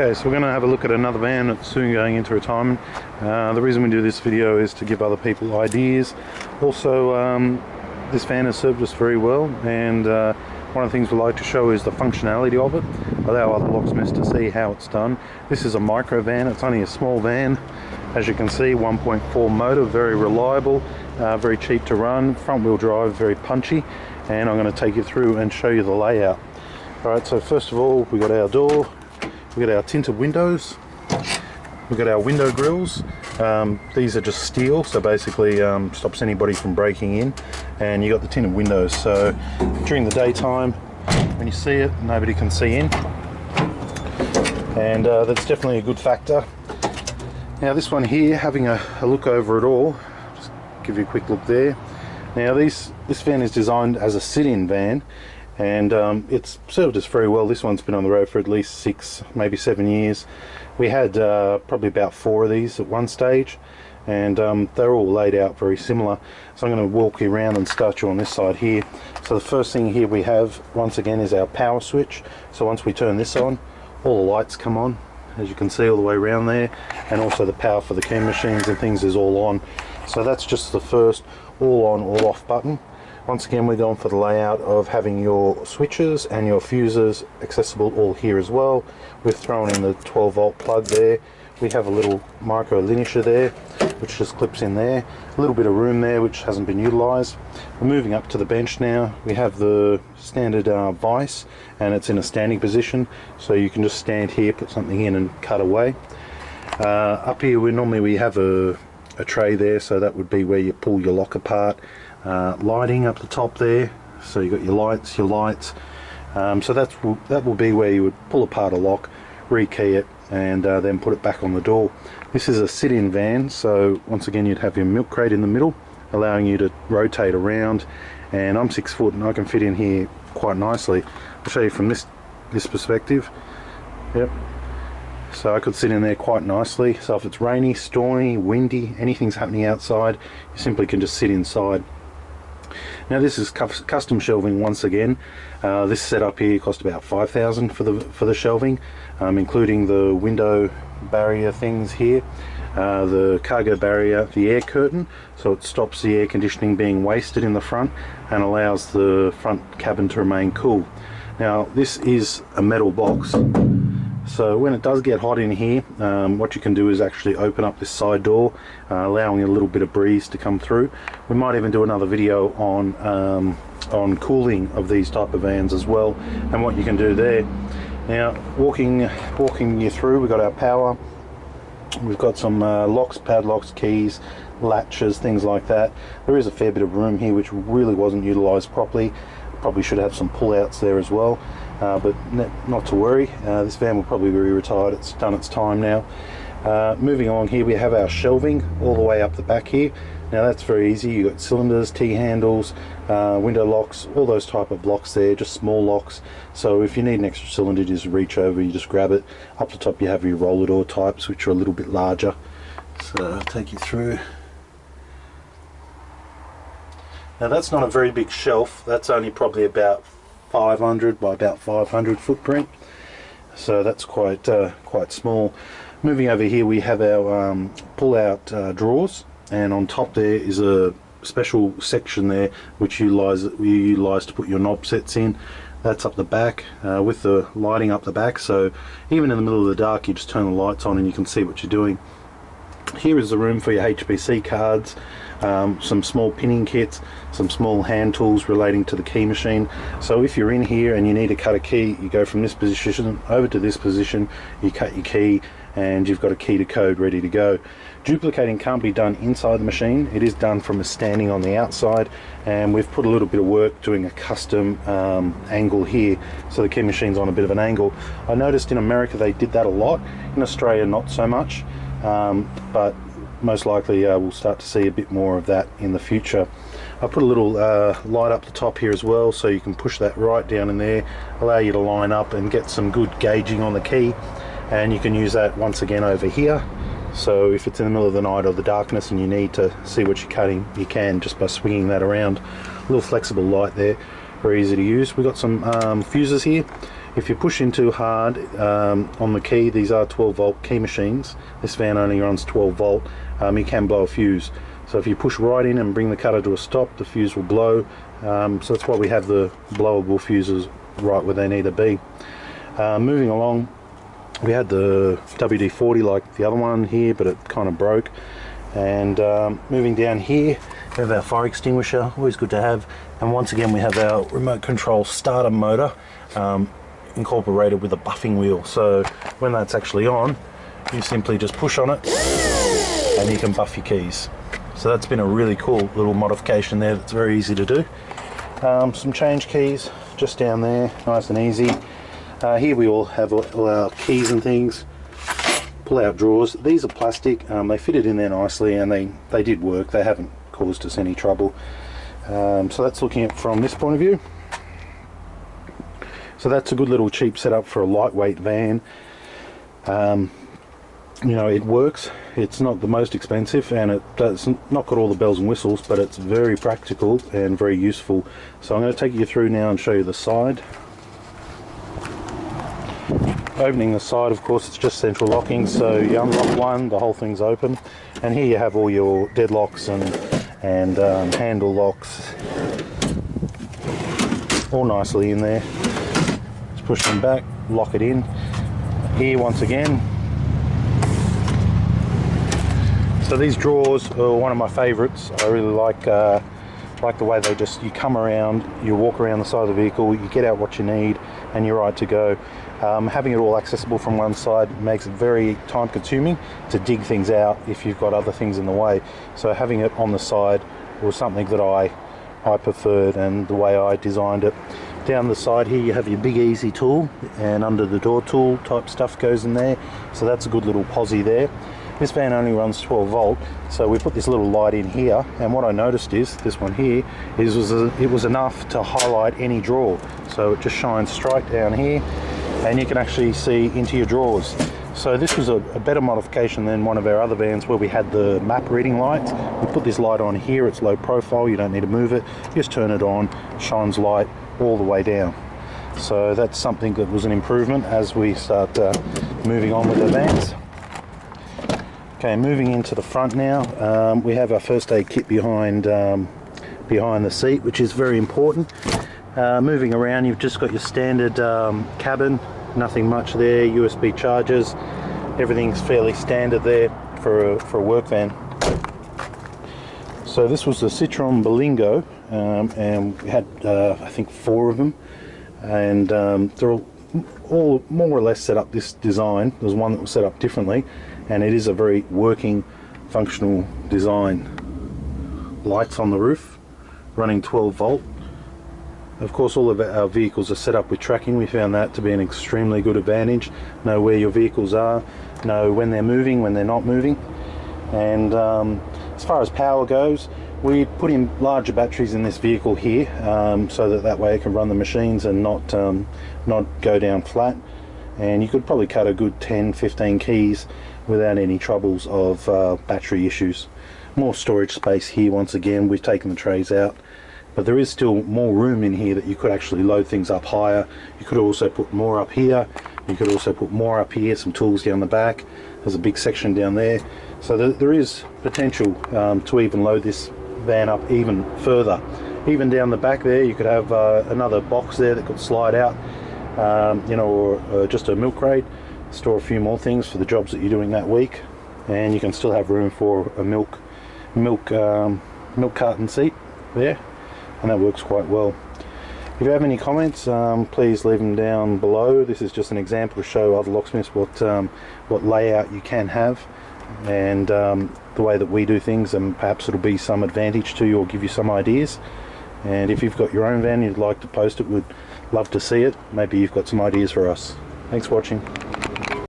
Okay, so we're going to have a look at another van that's soon going into retirement. The reason we do this video is to give other people ideas. Also, this van has served us very well, and one of the things we like to show is the functionality of it, allow other locksmiths to see how it's done. This is a micro van, it's only a small van. As you can see, 1.4 motor, very reliable, very cheap to run, front wheel drive, very punchy, and I'm going to take you through and show you the layout. Alright, so first of all, we got our door. We got our tinted windows, we got our window grills. These are just steel, so basically stops anybody from breaking in, and you got the tinted windows, so during the daytime when you see it, nobody can see in, and that's definitely a good factor. Now this one here, having a look over it all, just give you a quick look there. Now this van is designed as a sit-in van, and it's served us very well. This one's been on the road for at least 6, maybe 7 years. We had probably about 4 of these at one stage, and they're all laid out very similar. So I'm going to walk you around and start you on this side here. So the first thing here we have, once again, is our power switch. So once we turn this on, all the lights come on, as you can see all the way around there, and also the power for the key machines and things is all on. So that's just the first all on, all off button. Once again, we're going for the layout of having your switches and your fuses accessible all here as well. We've thrown in the 12 volt plug there. We have a little micro linisher there, which just clips in there. A little bit of room there, which hasn't been utilised. We're moving up to the bench now. We have the standard vise, and it's in a standing position, so you can just stand here, put something in and cut away. Up here, we have a tray there, so that would be where you pull your lock apart. Lighting up the top there, so you got your lights, so that will be where you would pull apart a lock, rekey it, and then put it back on the door. This is a sit-in van, so once again you'd have your milk crate in the middle, allowing you to rotate around, and I'm 6 foot and I can fit in here quite nicely. I'll show you from this perspective. Yep. So I could sit in there quite nicely. So if it's rainy, stormy, windy, anything's happening outside, you simply can just sit inside. Now this is custom shelving once again. This setup here cost about $5,000 for the shelving, including the window barrier things here, the cargo barrier, the air curtain, so it stops the air conditioning being wasted in the front and allows the front cabin to remain cool. Now this is a metal box, so when it does get hot in here, what you can do is actually open up this side door, allowing a little bit of breeze to come through. We might even do another video on cooling of these type of vans as well, and what you can do there. Now walking you through, we've got our power, we've got some locks, padlocks, keys, latches, things like that. There is a fair bit of room here which really wasn't utilised properly. Probably should have some pull-outs there as well, but not to worry. This van will probably be retired. It's done its time now. Moving on here, we have our shelving all the way up the back here. Now that's very easy. You've got cylinders, T-handles, window locks, all those type of locks there, just small locks. So if you need an extra cylinder, you just reach over, you just grab it. Up the top you have your roller door types, which are a little bit larger. So I'll take you through. Now that's not a very big shelf, that's only probably about 500 by about 500 footprint, so that's quite small. Moving over here, we have our pull-out drawers, and on top there is a special section there which you utilise to put your knob sets in. That's up the back with the lighting up the back, so even in the middle of the dark you just turn the lights on and you can see what you're doing. Here is the room for your HPC cards, some small pinning kits, some small hand tools relating to the key machine. So if you're in here and you need to cut a key, you go from this position over to this position, you cut your key, and you've got a key to code ready to go. Duplicating can't be done inside the machine, it is done from a standing on the outside, and we've put a little bit of work doing a custom angle here, so the key machine's on a bit of an angle. I noticed in America they did that a lot, in Australia not so much. But most likely we'll start to see a bit more of that in the future. I put a little light up the top here as well, so you can push that right down in there, allow you to line up and get some good gauging on the key, and you can use that once again over here. So if it's in the middle of the night or the darkness and you need to see what you're cutting, you can just by swinging that around. A little flexible light there, very easy to use. We've got some fuses here. If you push in too hard on the key, these are 12 volt key machines, this van only runs 12 volt, you can blow a fuse. So if you push right in and bring the cutter to a stop, the fuse will blow. So that's why we have the blowable fuses right where they need to be. Moving along, we had the WD-40 like the other one here, but it kind of broke. And moving down here, we have our fire extinguisher, always good to have. And once again, we have our remote control starter motor incorporated with a buffing wheel. So when that's actually on, you simply just push on it and you can buff your keys. So that's been a really cool little modification there. That's very easy to do. Some change keys just down there, nice and easy. Here we all have all our keys and things. Pull out drawers. These are plastic. They fitted in there nicely, and they did work. They haven't caused us any trouble. So that's looking at from this point of view. So that's a good little cheap setup for a lightweight van. You know, it works. It's not the most expensive, and it does not got all the bells and whistles, but it's very practical and very useful. So I'm going to take you through now and show you the side. Opening the side, of course, it's just central locking, so you unlock one, the whole thing's open, and here you have all your deadlocks and handle locks all nicely in there. Just push them back, lock it in. Here once again. So these drawers are one of my favourites. I really like the way they just, you come around, you walk around the side of the vehicle, you get out what you need, and you're right to go. Having it all accessible from one side makes it very time consuming to dig things out if you've got other things in the way. So having it on the side was something that I preferred, and the way I designed it. Down the side here you have your big easy tool, and under the door tool type stuff goes in there. So that's a good little posi there. This van only runs 12 volt, so we put this little light in here, and what I noticed is, this one here, it was enough to highlight any drawer. So it just shines straight down here, and you can actually see into your drawers. So this was a better modification than one of our other vans where we had the map reading lights. We put this light on here, it's low profile, you don't need to move it, just turn it on, shines light all the way down. So that's something that was an improvement as we start moving on with the vans. Okay, moving into the front now, we have our first aid kit behind the seat, which is very important. Moving around, you've just got your standard cabin, nothing much there, USB chargers, everything's fairly standard there for a work van. So this was the Citroen Berlingo, and we had I think 4 of them, and they're all more or less set up this design. There's one that was set up differently, and it is a very working, functional design. Lights on the roof, running 12 volt. Of course, all of our vehicles are set up with tracking. We found that to be an extremely good advantage. Know where your vehicles are, know when they're moving, when they're not moving. And as far as power goes, we put in larger batteries in this vehicle here, so that way it can run the machines and not go down flat. And you could probably cut a good 10-15 keys without any troubles of battery issues. More storage space here. Once again, we've taken the trays out, but there is still more room in here that you could actually load things up higher. You could also put more up here, you could also put more up here, some tools down the back. There's a big section down there, so there is potential to even load this van up even further. Even down the back there you could have another box there that could slide out, you know, or just a milk crate, store a few more things for the jobs that you're doing that week, and you can still have room for a milk carton seat there, and that works quite well. If you have any comments, please leave them down below. This is just an example to show other locksmiths what layout you can have, and the way that we do things, and perhaps it'll be some advantage to you or give you some ideas. And if you've got your own van you'd like to post it, we'd love to see it. Maybe you've got some ideas for us. Thanks for watching.